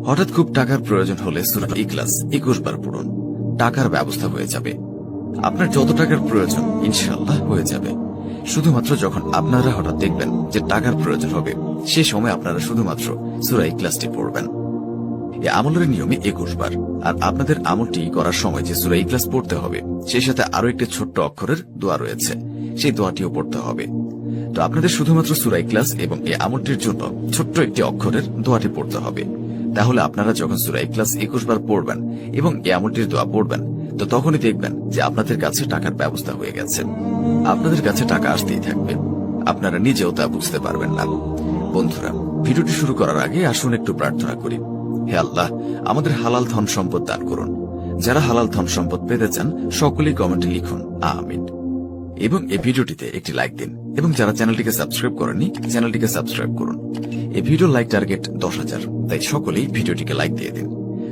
হঠাৎ খুব টাকার প্রয়োজন হলে সূরা ইখলাস 21 বার পড়ুন, টাকার ব্যবস্থা হয়ে যাবে। আপনার যত টাকার প্রয়োজন ইনশাআল্লাহ হয়ে যাবে। শুধুমাত্র যখন আপনারা হঠাৎ দেখবেন যে টাকার প্রয়োজন হবে, সে সময় আপনারা শুধুমাত্র সূরা ইখলাসটি পড়বেন। এই আমলের নিয়মে 21 বার। আর আপনাদের আমলটি করার সময় যে সূরা ইখলাস পড়তে হবে, সেই সাথে আরো একটি ছোট্ট অক্ষরের দোয়া রয়েছে, সেই দোয়াটিও পড়তে হবে। তো আপনাদের শুধুমাত্র সূরা ইখলাস এবং এই আমলটির জন্য ছোট্ট একটি অক্ষরের দোয়াটি পড়তে হবে। তাহলে আপনারা যখন সূরা ইখলাস 21 বার পড়বেন এবং এই আমলটির দোয়া পড়বেন, তো তখনই দেখবেন যে আপনাদের কাছে টাকার ব্যবস্থা হয়ে গেছে। আপনাদের কাছে টাকা আসতেই থাকবে, আপনারা নিজেও তা বুঝতে পারবেন না। বন্ধুরা, ভিডিওটি শুরু করার আগে আসুন একটু প্রার্থনা করি। হে আল্লাহ, আমাদের হালাল ধন সম্পদ দান করুন। যারা হালাল ধন সম্পদ পেতে চান সকলেই কমেন্টে লিখুন আমিন, এবং এই ভিডিওটিতে একটি লাইক দিন। এবং যারা চ্যানেলটিকে সাবস্ক্রাইব করেননি, চ্যানেলটিকে সাবস্ক্রাইব করুন। এই ভিডিওর লাইক টার্গেট 10,000, তাই সকলেই ভিডিওটিকে লাইক দিয়ে দিন।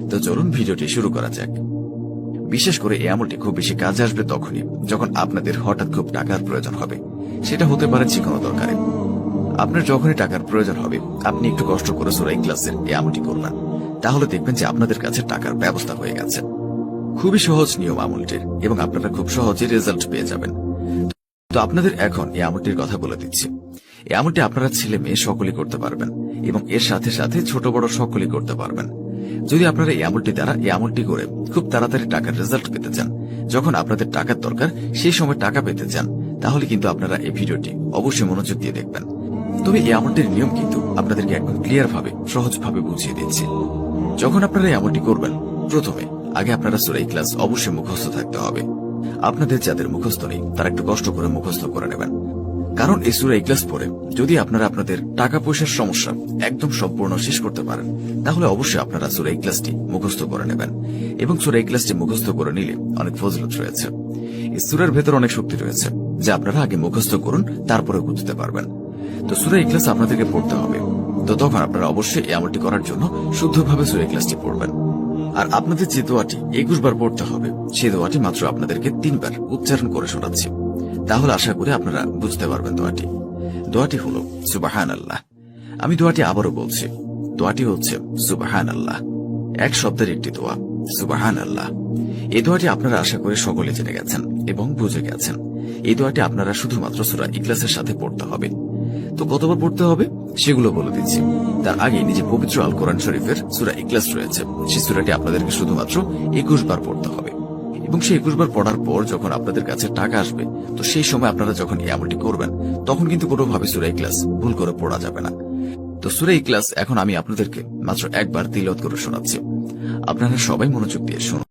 তো চলুন ভিডিওটি শুরু করা যাক। বিশেষ করে এই আমলটি খুব বেশি কাজে আসবে তখনই যখন আপনাদের হঠাৎ খুব টাকার প্রয়োজন হবে। সেটা হতে পারে যে কোনো দরকারে। আপনার যখনই টাকার প্রয়োজন হবে, আপনি একটু কষ্ট করে সূরা ইখলাসের এই আমলটি করবেন, তাহলে দেখবেন যে আপনাদের কাছে টাকার ব্যবস্থা হয়ে গেছে। খুবই সহজ নিয়ম আমলটির, এবং আপনারা খুব সহজে রেজাল্ট পেয়ে যাবেন। তো আপনাদের এখন এই আমলটির কথা বলে দিচ্ছি। এই আমলটি আপনারা ছেলে মেয়ে সকলেই করতে পারবেন, এবং এর সাথে সাথে ছোট বড় সকলেই করতে পারবেন। যদি আপনারা এই আমলটি দ্বারা এই আমলটি করে খুব তাড়াতাড়ি টাকার রেজাল্ট পেতে চান, যখন আপনাদের টাকার দরকার সেই সময় টাকা পেতে চান, তাহলে কিন্তু আপনারা এই ভিডিওটি অবশ্যই মনোযোগ দিয়ে দেখবেন। তবে এই আমলটির নিয়ম কিন্তু আপনাদেরকে একদম ক্লিয়ার ভাবে, সহজভাবে বুঝিয়ে দিচ্ছি। যখন আপনারা এই আমলটি করবেন, প্রথমে আগে আপনারা সূরা ইখলাস অবশ্যই মুখস্থ থাকতে হবে। আপনাদের যাদের মুখস্থ নেই তারা একটু কষ্ট করে মুখস্থ করে নেবেন, কারণ এই সূরা ইখলাস পড়ে যদি আপনারা আপনাদের টাকা পয়সার সমস্যা একদম সম্পূর্ণ শেষ করতে পারেন, তাহলে অবশ্যই আপনারা সূরা ইখলাসটি মুখস্থ করে নেবেন। এবং সূরা ইখলাসটি মুখস্থ করে নিলে অনেক ফজিলত রয়েছে। এই সূরার ভেতর অনেক শক্তি রয়েছে, যা আপনারা আগে মুখস্থ করুন, তারপরে বুঝতে পারবেন। তো সূরা ইখলাস আপনাদেরকে পড়তে হবে। তো তখন আপনারা অবশ্যই এই আমলটি করার জন্য শুদ্ধভাবে সূরা ইখলাসটি পড়বেন। আর আপনাদের যে দোয়াটি 21 বার পড়তে হবে, সেই দোয়াটি মাত্র আপনাদেরকে 3 বার উচ্চারণ করে শোনাচ্ছি। তাহলে আশা করি আপনারা বুঝতে পারবেন দোয়াটি হলো সুবহানাল্লাহ। আমি দোয়াটি আবারও বলছি, দোয়াটি হচ্ছে সুবহানাল্লাহ। এক শব্দের একটি দোয়া, সুবহানাল্লাহ। এই দোয়াটি আপনারা আশা করি সকলে জেনে গেছেন এবং বুঝে গেছেন। এই দোয়াটি আপনারা শুধুমাত্র সূরা ইখলাসের সাথে পড়তে হবে। তো কতবার পড়তে হবে সেগুলো বলে দিচ্ছি। তার আগে নিজে পবিত্র আল কোরআন শরীফের সূরা ইখলাস রয়েছে, সেই সূরাটি আপনাদেরকে শুধুমাত্র 21 বার পড়তে হবে। এবং সেই 21 বার পড়ার পর যখন আপনাদের কাছে টাকা আসবে, তো সেই সময় আপনারা যখন এই আমলটি করবেন, তখন কিন্তু কোনোভাবে সূরা ইখলাস ভুল করে পড়া যাবে না। তো সূরা ইখলাস এখন আমি আপনাদেরকে মাত্র একবার তিলাওয়াত করে শোনাচ্ছি। আপনারা সবাই মনোযোগ দিয়ে শুনুন।